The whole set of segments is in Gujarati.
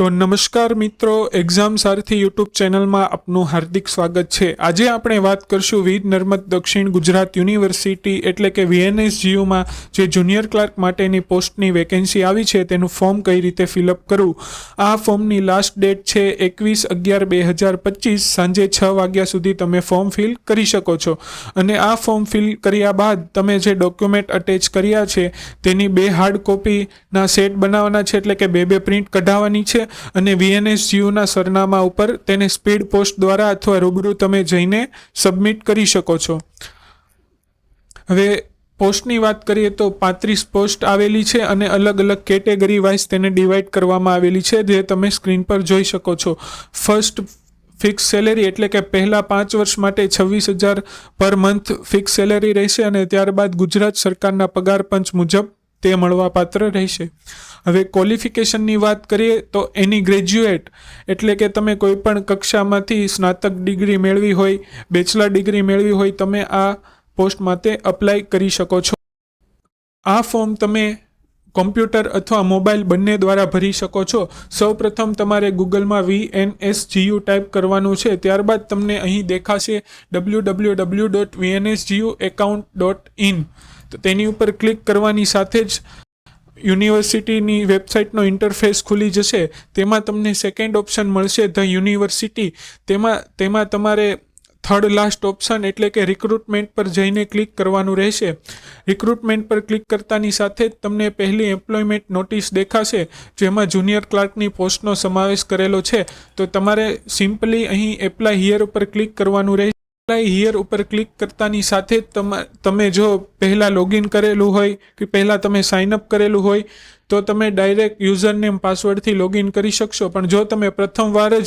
તો નમસ્કાર મિત્રો, એક્ઝામ સારથી યુટ્યુબ ચેનલમાં આપનું હાર્દિક સ્વાગત છે। આજે આપણે વાત કરશું વીર નર્મદ દક્ષિણ ગુજરાત યુનિવર્સિટી એટલે કે VNSGUમાં જે જુનિયર ક્લાર્ક માટેની પોસ્ટની વેકેન્સી આવી છે તેનું ફોર્મ કઈ રીતે ફિલઅપ કરવું। આ ફોર્મની લાસ્ટ ડેટ છે 21/11/2025 સાંજે 6 વાગ્યા સુધી તમે ફોર્મ ફિલ કરી શકો છો। અને આ ફોર્મ ફિલ કર્યા બાદ તમે જે ડોક્યુમેન્ટ અટેચ કર્યા છે તેની 2 હાર્ડ કોપીના સેટ બનાવવાના છે, એટલે કે 2 પ્રિન્ટ કઢાવવાની છે અને VNSGUના સરનામા ઉપર તેને સ્પીડ પોસ્ટ દ્વારા અથવા રૂબરૂ તમે જઈને સબમિટ કરી શકો છો। હવે પોસ્ટની વાત કરીએ તો 35 પોસ્ટ આવેલી છે અને અલગ અલગ કેટેગરી વાઇઝ તેને ડિવાઈડ કરવામાં આવેલી છે, જે તમે સ્ક્રીન પર જોઈ શકો છો। ફર્સ્ટ ફિક્સ સેલેરી એટલે કે પહેલા 5 વર્ષ માટે 26,000 પર મંથ ફિક્સ સેલેરી રહેશે અને ત્યારબાદ ગુજરાત સરકારના પગાર પંચ મુજબ તે મળવાપાત્ર રહેશે। હવે ક્વોલિફિકેશનની વાત કરીએ તો એની ગ્રેજ્યુએટ એટલે કે તમે કોઈ પણ કક્ષામાંથી સ્નાતક ડિગ્રી મેળવી હોય, બેચલર ડિગ્રી મેળવી હોય, તમે આ પોસ્ટ માટે અપ્લાય કરી શકો છો। આ ફોર્મ તમે કોમ્પ્યુટર અથવા મોબાઈલ બંને દ્વારા ભરી શકો છો। સૌપ્રથમ તમારે ગૂગલમાં VNSGU ટાઈપ કરવાનું છે, ત્યારબાદ તમને અહીં દેખાશે www.vnsguaccount.in। તો તેની ઉપર ક્લિક કરવાની સાથે જ યુનિવર્સિટીની વેબસાઇટનો ઇન્ટરફેસ ખુલી જશે। તેમાં તમને સેકન્ડ ઓપ્શન મળશે ધ યુનિવર્સિટી, તેમાં તમારે થર્ડ લાસ્ટ ઓપ્શન એટલે કે રિક્રુટમેન્ટ પર જઈને ક્લિક કરવાનું રહેશે। રિક્રુટમેન્ટ પર ક્લિક કરતાની સાથે જ તમને પહેલી એમ્પ્લોયમેન્ટ નોટિસ દેખાશે, જેમાં જુનિયર ક્લાર્કની પોસ્ટનો સમાવેશ કરેલો છે। તો તમારે સિમ્પલી અહીં એપ્લાય હિયર ઉપર ક્લિક કરવાનું રહેશે। હિયર ઉપર ક્લિક કરતાની સાથે જ તમે જો પહેલાં લોગિન કરેલું હોય કે પહેલાં તમે સાઇનઅપ કરેલું હોય તો તમે ડાયરેક્ટ યુઝરનેમ પાસવર્ડથી લોગિન કરી શકશો, પણ જો તમે પ્રથમવાર જ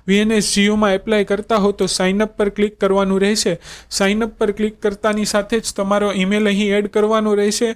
VNSGUમાં એપ્લાય કરતા હો તો સાઇનઅપ પર ક્લિક કરવાનું રહેશે। સાઇનઅપ પર ક્લિક કરતાની સાથે જ તમારો ઈમેલ અહીં એડ કરવાનો રહેશે,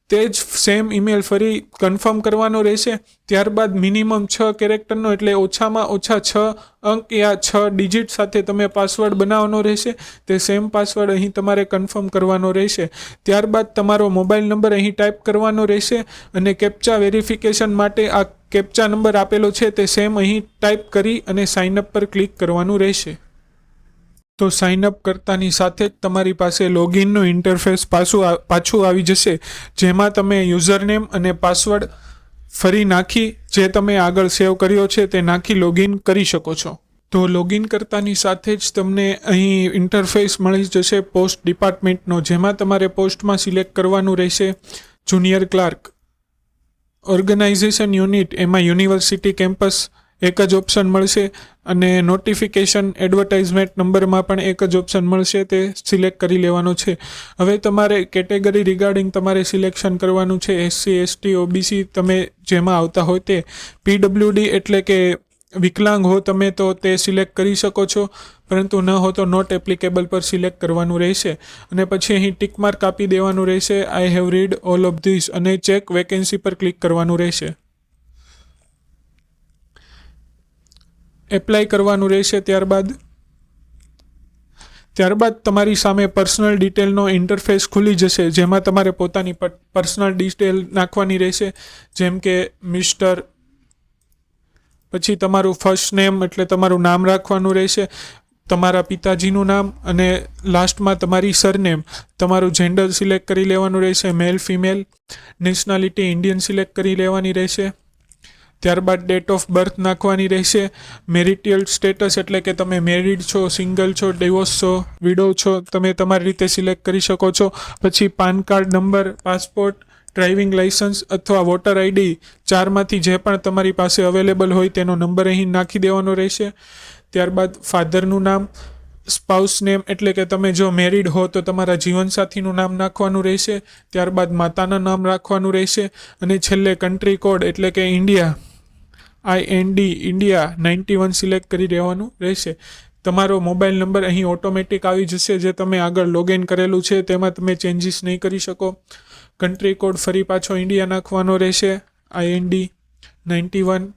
તે જ સેમ ઈમેલ ફરી કન્ફર્મ કરવાનો રહેશે। ત્યારબાદ મિનિમમ 6 કેરેક્ટરનો એટલે ઓછામાં ઓછા 6 અંક યા 6 ડિજિટ સાથે તમે પાસવર્ડ બનાવવાનો રહેશે, તે સેમ પાસવર્ડ અહીં તમારે કન્ફર્મ કરવાનો રહેશે। ત્યારબાદ તમારો મોબાઈલ નંબર અહીં ટાઈપ કરવાનો રહેશે અને કેપ્ચા વેરિફિકેશન માટે આ કેપ્ચા નંબર આપેલો છે તે સેમ અહીં ટાઈપ કરી અને સાઇનઅપ પર ક્લિક કરવાનું રહેશે। તો સાઇનઅપ કરતાની સાથે જ તમારી પાસે લોગિનનું ઇન્ટરફેસ પાછું આવી જશે, જેમાં તમે યુઝરનેમ અને પાસવર્ડ ફરી નાખી જે તમે આગળ સેવ કર્યો છે તે નાખી લોગિન કરી શકો છો। તો લોગિન કરતાની સાથે જ તમને અહીં ઇન્ટરફેસ મળી જશે પોસ્ટ ડિપાર્ટમેન્ટનો, જેમાં તમારે પોસ્ટમાં સિલેક્ટ કરવાનું રહેશે જુનિયર ક્લાર્ક। ઓર્ગેનાઇઝેશન યુનિટ એમાં યુનિવર્સિટી કેમ્પસ એક જ ઓપ્શન મળશે અને નોટિફિકેશન એડવર્ટાઇઝમેન્ટ નંબરમાં પણ એક જ ઓપ્શન મળશે, તે સિલેક્ટ કરી લેવાનો છે। હવે તમારે કેટેગરી રિગાર્ડિંગ તમારે સિલેક્શન કરવાનું છે, SC ST OBC તમે જેમાં આવતા હોય તે। PWD એટલે કે વિકલાંગ હો તમે તો તે સિલેક્ટ કરી શકો છો, પરંતુ ન હો તો નોટ એપ્લિકેબલ પર સિલેક્ટ કરવાનું રહેશે અને પછી અહીં ટિક માર્ક આપી દેવાનું રહેશે, I have read all of this, અને ચેક વેકેન્સી પર ક્લિક કરવાનું રહેશે। એપ્લાય કરવાનું રહેશે। ત્યારબાદ તમારી સામે પર્સનલ ડિટેલનો ઇન્ટરફેસ ખુલી જશે, જેમાં તમારે પોતાની પર્સનલ ડિટેલ નાખવાની રહેશે, જેમ કે મિસ્ટર, પછી તમારું ફર્સ્ટ નેમ એટલે તમારું નામ રાખવાનું રહેશે, તમારા પિતાજીનું નામ અને લાસ્ટમાં તમારી સરનેમ, તમારું જેન્ડર સિલેક્ટ કરી લેવાનું રહેશે, male female, nationality Indian select કરી લેવાની રહેશે। ત્યારબાદ ડેટ ઓફ બર્થ નાખવાની રહેશે, મેરિટિયલ સ્ટેટસ એટલે કે તમે મેરિડ છો, સિંગલ છો, ડિવોર્સ છો, વિડો છો, તમે તમારી રીતે સિલેક્ટ કરી શકો છો। પછી PAN card number, passport, driving licence અથવા વોટર આઈડી, 4માંથી જે પણ તમારી પાસે અવેલેબલ હોય તેનો નંબર અહીં નાખી દેવાનો રહેશે। ત્યારબાદ ફાધરનું નામ, સ્પાઉસ નેમ એટલે કે તમે જો મેરિડ હો તો તમારા જીવનસાથીનું નામ નાખવાનું રહેશે। ત્યારબાદ માતાના નામ રાખવાનું રહેશે અને છેલ્લે કન્ટ્રી કોડ એટલે કે ઇન્ડિયા, IND ઇન્ડિયા 91 સિલેક્ટ કરી દેવાનું રહેશે। તમારો મોબાઈલ નંબર અહીં ઓટોમેટિક આવી જશે, જે તમે આગળ લોગિન કરેલું છે તેમાં તમે ચેન્જીસ નહીં કરી શકો। કન્ટ્રી કોડ ફરી પાછો ઇન્ડિયા નાખવાનો રહેશે, IND 91।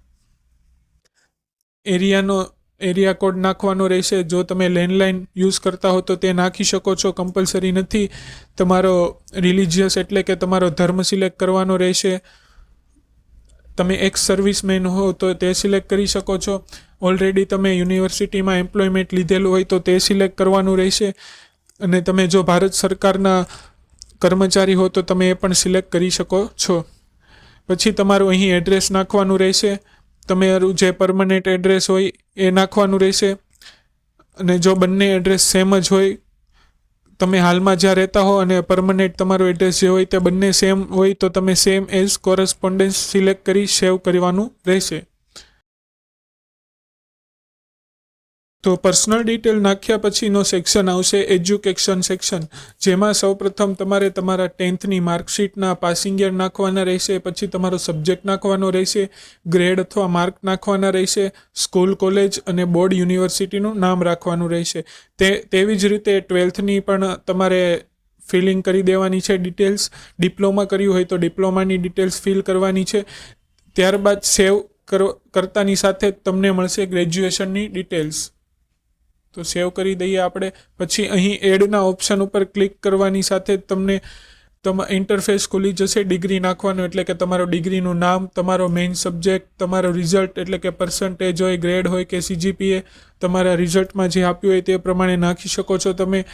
એરિયા કોડ નાખવાનો રહેશે, જો તમે લેન્ડલાઇન યુઝ કરતા હો તો તે નાખી શકો છો, કમ્પલસરી નથી। તમારો રિલિજિયસ એટલે કે તમારો ધર્મ સિલેક્ટ કરવાનો રહેશે। તમે એક્સ સર્વિસમેન હો તો તે સિલેક્ટ કરી શકો છો. ઓલરેડી તમે યુનિવર્સિટીમાં એમ્પ્લોયમેન્ટ લીધેલું હોય તો તે સિલેક્ટ કરવાનું રહેશે. અને તમે જો ભારત સરકારના કર્મચારી હો તો તમે એ પણ સિલેક્ટ કરી શકો છો. પછી તમારું અહીં એડ્રેસ નાખવાનું રહેશે. તમારું જે પરમનન્ટ એડ્રેસ હોય એ નાખવાનું રહેશે. અને જો બંને એડ્રેસ સેમ જ હોય, તમે હાલમાં જ્યાં રહેતા હો અને પરમનન્ટ તમારું એડ્રેસ જે હોય તે બંને સેમ હોય તો તમે સેમ એઝ કોરસ્પોન્ડન્સ સિલેક્ટ કરી સેવ કરવાનું રહેશે. તો પર્સનલ ડિટેલ નાખ્યા પછીનો સેક્શન આવશે એજ્યુકેશન સેક્શન, જેમાં સૌપ્રથમ તમારે તમારા 10th માર્કશીટના પાસિંગ યર નાખવાના રહેશે. પછી તમારો સબ્જેક્ટ નાખવાનો રહેશે, ગ્રેડ અથવા માર્ક નાખવાના રહેશે, સ્કૂલ, કોલેજ અને બોર્ડ યુનિવર્સિટીનું નામ રાખવાનું રહેશે. તેવી જ રીતે 12th પણ તમારે ફિલિંગ કરી દેવાની છે ડિટેલ્સ. ડિપ્લોમા કર્યું હોય તો ડિપ્લોમાની ડિટેલ્સ ફિલ કરવાની છે. ત્યારબાદ સેવ કરતાની સાથે જ તમને મળશે ગ્રેજ્યુએશનની ડિટેલ્સ. તો સેવ કરી દઈએ આપણે. પછી અહીં એડના ઓપ્શન ઉપર ક્લિક કરવાની સાથે તમને ઇન્ટરફેસ ખુલી જશે ડિગ્રી નાખવાનું, એટલે કે તમારો ડિગ્રીનું નામ, તમારો મેઇન સબ્જેક્ટ, તમારો રિઝલ્ટ એટલે કે પર્સન્ટેજ હોય, ગ્રેડ હોય કે CGPA તમારા રિઝલ્ટમાં જે આપ્યું હોય તે પ્રમાણે નાખી શકો છો તમે.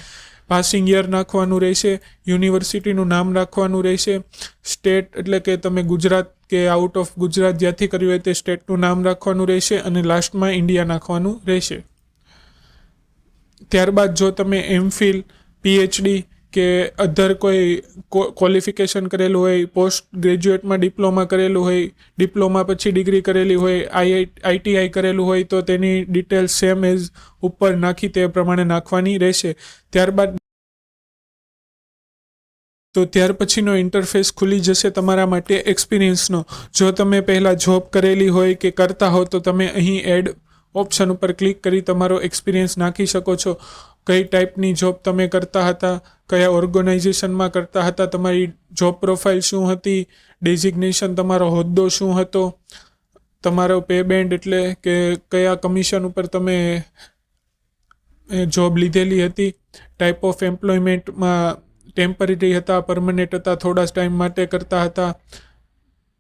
પાસિંગ યર નાખવાનું રહેશે, યુનિવર્સિટીનું નામ રાખવાનું રહેશે, સ્ટેટ એટલે કે તમે ગુજરાત કે આઉટ ઓફ ગુજરાત જ્યાંથી કર્યું હોય તે સ્ટેટનું નામ રાખવાનું રહેશે અને લાસ્ટમાં ઇન્ડિયા નાખવાનું રહેશે. ત્યારબાદ જો તમે MPhil, PhD કે અધર કોઈ ક્વોલિફિકેશન કરેલું હોય, પોસ્ટ ગ્રેજ્યુએટમાં ડિપ્લોમા કરેલું હોય, ડિપ્લોમા પછી ડિગ્રી કરેલી હોય, ITI કરેલું હોય તો તેની ડિટેલ્સ સેમ એઝ ઉપર નાખી તે પ્રમાણે નાખવાની રહેશે. ત્યાર પછીનો ઇન્ટરફેસ ખુલી જશે તમારા માટે એક્સપિરિયન્સનો. જો તમે પહેલાં જોબ કરેલી હોય કે કરતા હો તો તમે અહીં એડ ઓપ્શન ઉપર ક્લિક કરી તમારો એક્સપિરિયન્સ નાખી શકો છો. કઈ ટાઈપની જોબ તમે કરતા હતા, કયા ઓર્ગેનાઇઝેશનમાં કરતા હતા, તમારી જોબ પ્રોફાઇલ શું હતી, ડેઝિગ્નેશન તમારો હોદ્દો શું હતો, તમારો પે બેન્ડ એટલે કે કયા કમિશન ઉપર તમે જોબ લીધેલી હતી, ટાઈપ ઓફ એમ્પ્લોયમેન્ટમાં ટેમ્પરરી હતા, પરમનન્ટ હતા, થોડા ટાઈમ માટે કરતા હતા,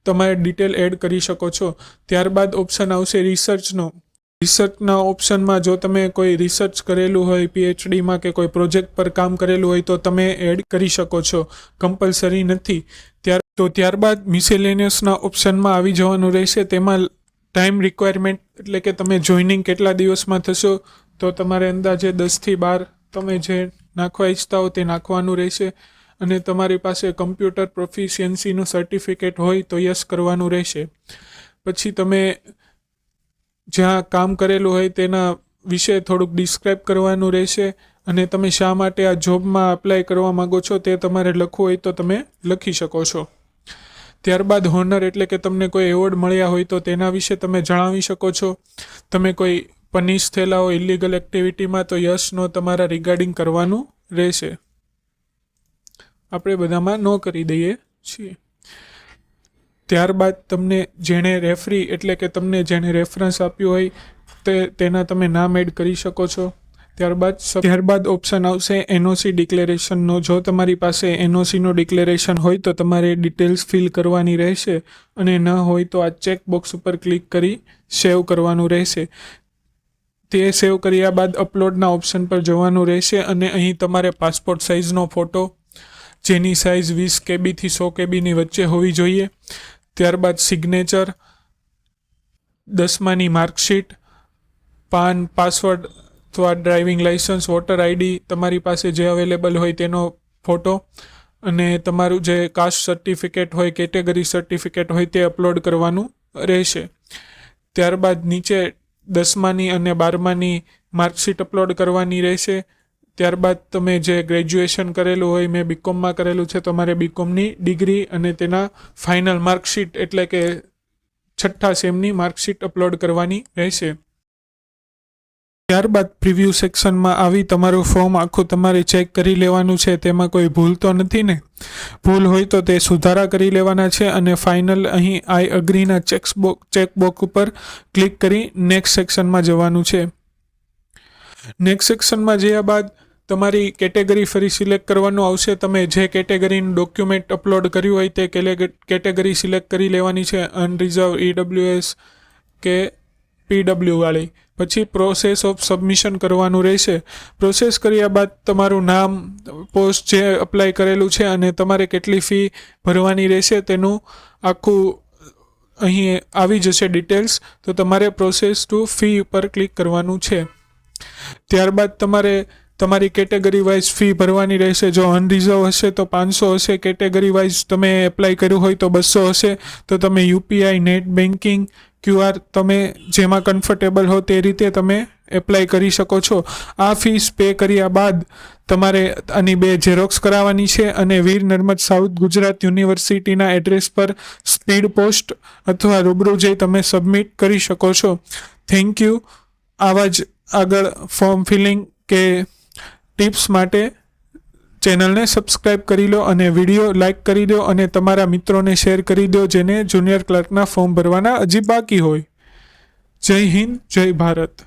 તમારે ડિટેલ એડ કરી શકો છો. ત્યારબાદ ઓપ્શન આવશે રિસર્ચનો. રિસર્ચના ઓપ્શનમાં જો તમે કોઈ રિસર્ચ કરેલું હોય, PhDમાં કે કોઈ પ્રોજેક્ટ પર કામ કરેલું હોય તો તમે એડ કરી શકો છો, કમ્પલસરી નથી. ત્યારબાદ મિસેલેનિયસના ઓપ્શનમાં આવી જવાનું રહેશે. તેમાં ટાઈમ રિક્વાયરમેન્ટ એટલે કે તમે જોઈનિંગ કેટલા દિવસમાં થશો તો તમારે અંદાજે 10થી 12 તમે જે નાખવા ઈચ્છતા હો તે નાખવાનું રહેશે. અને તમારી પાસે કમ્પ્યુટર પ્રોફિશિયન્સીનું સર્ટિફિકેટ હોય તો યસ કરવાનું રહેશે. પછી તમે જ્યાં કામ કરેલું હોય તેના વિશે થોડુંક ડિસ્ક્રાઇબ કરવાનું રહેશે અને તમે શા માટે આ જોબમાં અપ્લાય કરવા માગો છો તે તમારે લખવું હોય તો તમે લખી શકો છો. ત્યારબાદ હોનર એટલે કે તમને કોઈ એવોર્ડ મળ્યા હોય તો તેના વિશે તમે જણાવી શકો છો. તમે કોઈ પનિશ થયેલા હોય ઇલીગલ એક્ટિવિટીમાં તો યસ નો તમારા રિગાર્ડિંગ કરવાનું રહેશે. આપણે બધામાં નો કરી દઈએ છીએ. ત્યારબાદ તમને જેણે રેફરી એટલે કે તમને જેણે રેફરન્સ આપ્યું હોય તેના તમે નામ એડ કરી શકો છો. ત્યારબાદ ઓપ્શન આવશે NOC ડિક્લેરેશનનો. જો તમારી પાસે NOCનો ડિક્લેરેશન હોય તો તમારે ડિટેલ્સ ફિલ કરવાની રહેશે અને ન હોય તો આ ચેકબોક્સ ઉપર ક્લિક કરી સેવ કરવાનું રહેશે. તે સેવ કર્યા બાદ અપલોડના ઓપ્શન પર જવાનું રહેશે અને અહીં તમારે પાસપોર્ટ સાઇઝનો ફોટો જેની સાઇઝ 20 KB થી 100 KBની વચ્ચે હોવી જોઈએ. ત્યારબાદ સિગ્નેચર, 10માની માર્કશીટ, પાન, પાસવર્ડ અથવા ડ્રાઇવિંગ લાઇસન્સ, વોટર ID તમારી પાસે જે અવેલેબલ હોય તેનો ફોટો અને તમારું જે કાસ્ટ સર્ટિફિકેટ હોય, કેટેગરી સર્ટિફિકેટ હોય તે અપલોડ કરવાનું રહેશે. ત્યારબાદ નીચે 10માની અને 12માની માર્કશીટ અપલોડ કરવાની રહેશે. ત્યારબાદ તમે જે ગ્રેજ્યુએશન કરેલું હોય, મેં BComમાં કરેલું છે તો મારે BComની ડિગ્રી અને તેના ફાઇનલ માર્કશીટ એટલે કે 6થા સેમની માર્કશીટ અપલોડ કરવાની રહેશે. ત્યારબાદ પ્રિવ્યૂ સેક્શનમાં આવી તમારું ફોર્મ આખું તમારે ચેક કરી લેવાનું છે. તેમાં કોઈ ભૂલ તો નથી ને? ભૂલ હોય તો તે સુધારા કરી લેવાના છે અને ફાઇનલ અહીં આઈ અગ્રીના ચેકબોક્સ ઉપર ક્લિક કરી નેક્સ્ટ સેક્શનમાં જવાનું છે. નેક્સ્ટ સેક્શનમાં જયા બાદ તમારી કેટેગરી ફરી સિલેક્ટ કરવાનું આવશે. તમે જે કેટેગરીનું ડોક્યુમેન્ટ અપલોડ કર્યું હોય તે કેટેગરી સિલેક્ટ કરી લેવાની છે, અનરિઝર્વ, EWS કે PW વાળી. પછી પ્રોસેસ ઓફ સબમિશન કરવાનું રહેશે. પ્રોસેસ કર્યા બાદ તમારું નામ, પોસ્ટ જે અપ્લાય કરેલું છે અને તમારે કેટલી ફી ભરવાની રહેશે તેનું આખું અહીં આવી જશે ડિટેલ્સ. તો તમારે પ્રોસેસ ટુ ફી ઉપર ક્લિક કરવાનું છે. ત્યારબાદ તમારે તમારી કેટેગરી વાઇઝ ફી ભરવાની રહેશે. જો અનરિઝર્વ હશે તો 500 હશે, કેટેગરી વાઇઝ તમે એપ્લાય કર્યું હોય તો 200 હશે. તો તમે UPI, નેટ બેન્કિંગ, QR તમે જેમાં કમ્ફર્ટેબલ હો તે રીતે તમે એપ્લાય કરી શકો છો. આ ફીસ પે કર્યા બાદ તમારે આની 2 ઝેરોક્સ કરાવવાની છે અને વીર નર્મદ સાઉથ ગુજરાત યુનિવર્સિટીના એડ્રેસ પર સ્પીડ પોસ્ટ અથવા રૂબરૂ જઈ તમે સબમિટ કરી શકો છો. Thank you. આવા જ આગળ ફોર્મ ફિલિંગ કે ટિપ્સ માટે ચેનલને સબસ્ક્રાઈબ કરી લો અને વિડીયો લાઈક કરી દો અને તમારા મિત્રોને શેર કરી દો જેને જુનિયર ક્લર્કના ફોર્મ ભરવાના હજી બાકી હોય. જય હિન્દ, જય ભારત.